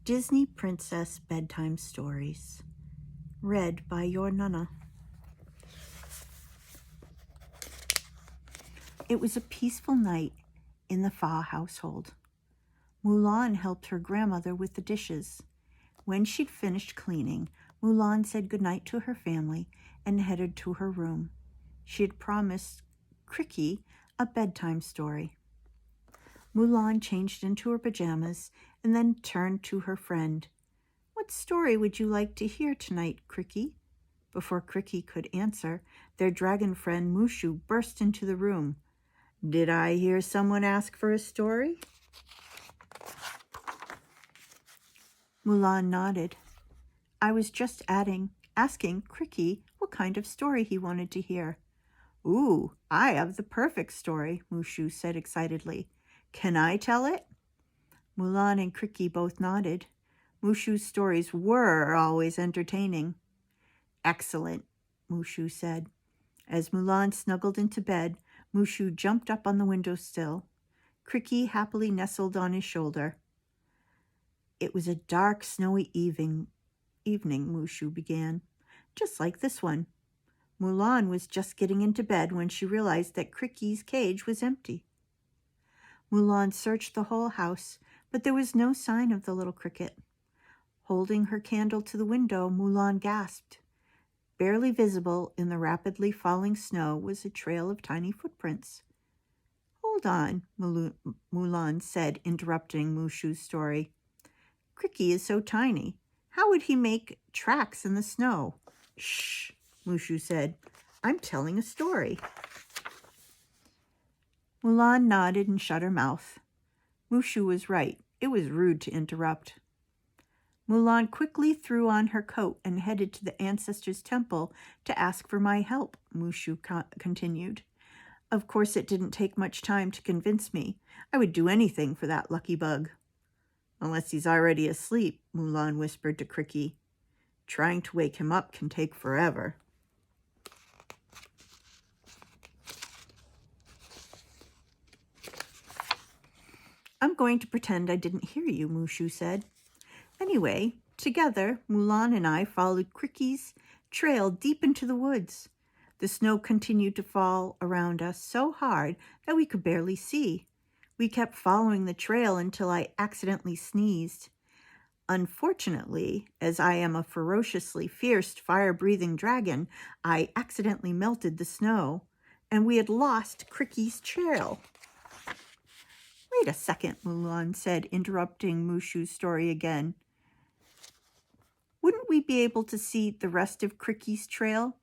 Disney Princess Bedtime Stories, read by your Nana. It was a peaceful night in the Fa household. Mulan helped her grandmother with the dishes. When she'd finished cleaning, Mulan said goodnight to her family and headed to her room. She had promised Cricky a bedtime story. Mulan changed into her pajamas and then turned to her friend. "What story would you like to hear tonight, Cricky?" Before Cricky could answer, their dragon friend Mushu burst into the room. "Did I hear someone ask for a story?" Mulan nodded. "I was just asking Cricky what kind of story he wanted to hear." "Ooh, I have the perfect story," Mushu said excitedly. "Can I tell it?" Mulan and Cricky both nodded. Mushu's stories were always entertaining. "Excellent," Mushu said. As Mulan snuggled into bed, Mushu jumped up on the windowsill. Cricky happily nestled on his shoulder. "It was a dark, snowy evening, Mushu began, "just like this one." Mulan was just getting into bed when she realized that Cricky's cage was empty. Mulan searched the whole house, but there was no sign of the little cricket. Holding her candle to the window, Mulan gasped. Barely visible in the rapidly falling snow was a trail of tiny footprints. "Hold on," Mulan said, interrupting Mushu's story. "Cricky is so tiny. How would he make tracks in the snow?" "Shh," Mushu said. "I'm telling a story." Mulan nodded and shut her mouth. Mushu was right. It was rude to interrupt. Mulan quickly threw on her coat and headed to the ancestors' temple to ask for my help, Mushu continued. "Of course, it didn't take much time to convince me. I would do anything for that lucky bug." "Unless he's already asleep," Mulan whispered to Cricky. "Trying to wake him up can take forever." "I'm going to pretend I didn't hear you," Mushu said. Anyway, together, Mulan and I followed Cricky's trail deep into the woods. The snow continued to fall around us so hard that we could barely see. We kept following the trail until I accidentally sneezed. Unfortunately, as I am a ferociously fierce fire-breathing dragon, I accidentally melted the snow, and we had lost Cricky's trail. "Wait a second," Mulan said, interrupting Mushu's story again. "Wouldn't we be able to see the rest of Cricky's trail?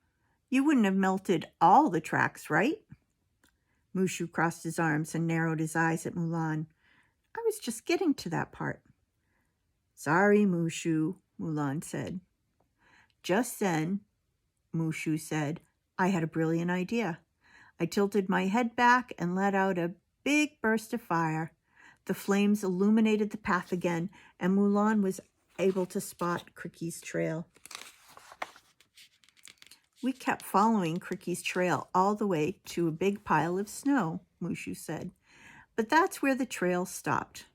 You wouldn't have melted all the tracks, right?" Mushu crossed his arms and narrowed his eyes at Mulan. "I was just getting to that part." "Sorry, Mushu," Mulan said. Just then, Mushu said, I had a brilliant idea. I tilted my head back and let out a big burst of fire. The flames illuminated the path again, and Mulan was able to spot Cricky's trail. "We kept following Cricky's trail all the way to a big pile of snow," Mushu said. "But that's where the trail stopped.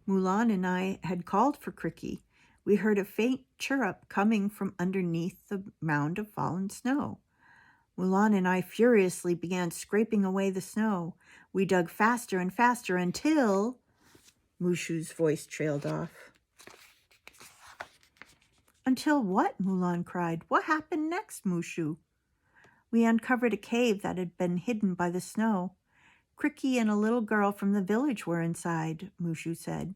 Mulan and I had called for Cricky. We heard a faint chirrup coming from underneath the mound of fallen snow. Mulan and I furiously began scraping away the snow. We dug faster and faster until..." Mushu's voice trailed off. "Until what?" Mulan cried. "What happened next, Mushu?" "We uncovered a cave that had been hidden by the snow. Cricky and a little girl from the village were inside," Mushu said.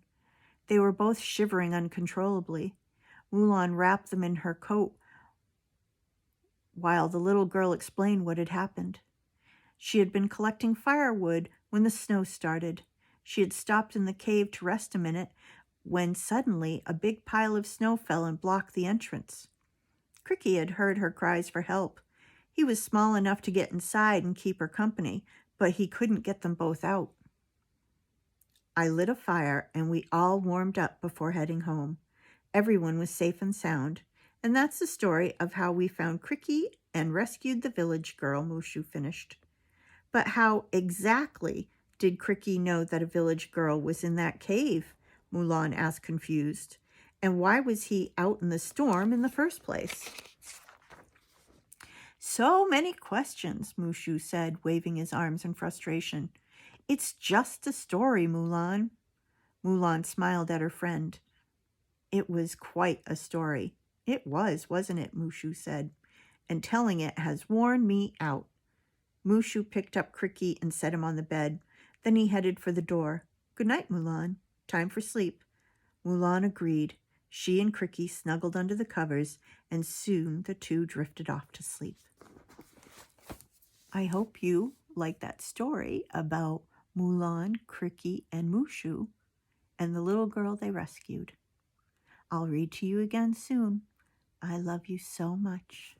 They were both shivering uncontrollably. Mulan wrapped them in her coat while the little girl explained what had happened. She had been collecting firewood when the snow started. She had stopped in the cave to rest a minute when suddenly a big pile of snow fell and blocked the entrance. Cricky had heard her cries for help. He was small enough to get inside and keep her company, but he couldn't get them both out. I lit a fire and we all warmed up before heading home. Everyone was safe and sound, and that's the story of how we found Cricky and rescued the village girl, Mushu finished. "But how exactly did Cricky know that a village girl was in that cave?" Mulan asked, confused. And why was he out in the storm in the first place? So many questions, Mushu said, waving his arms in frustration. It's just a story, Mulan. Mulan smiled at her friend. It was quite a story. It was, wasn't it? Mushu said. And telling it has worn me out. Mushu picked up Cricky and set him on the bed. Then he headed for the door. Good night, Mulan. Time for sleep. Mulan agreed. She and Cricky snuggled under the covers, and soon the two drifted off to sleep. I hope you like that story about Mulan, Cricky, and Mushu, and the little girl they rescued. I'll read to you again soon. I love you so much.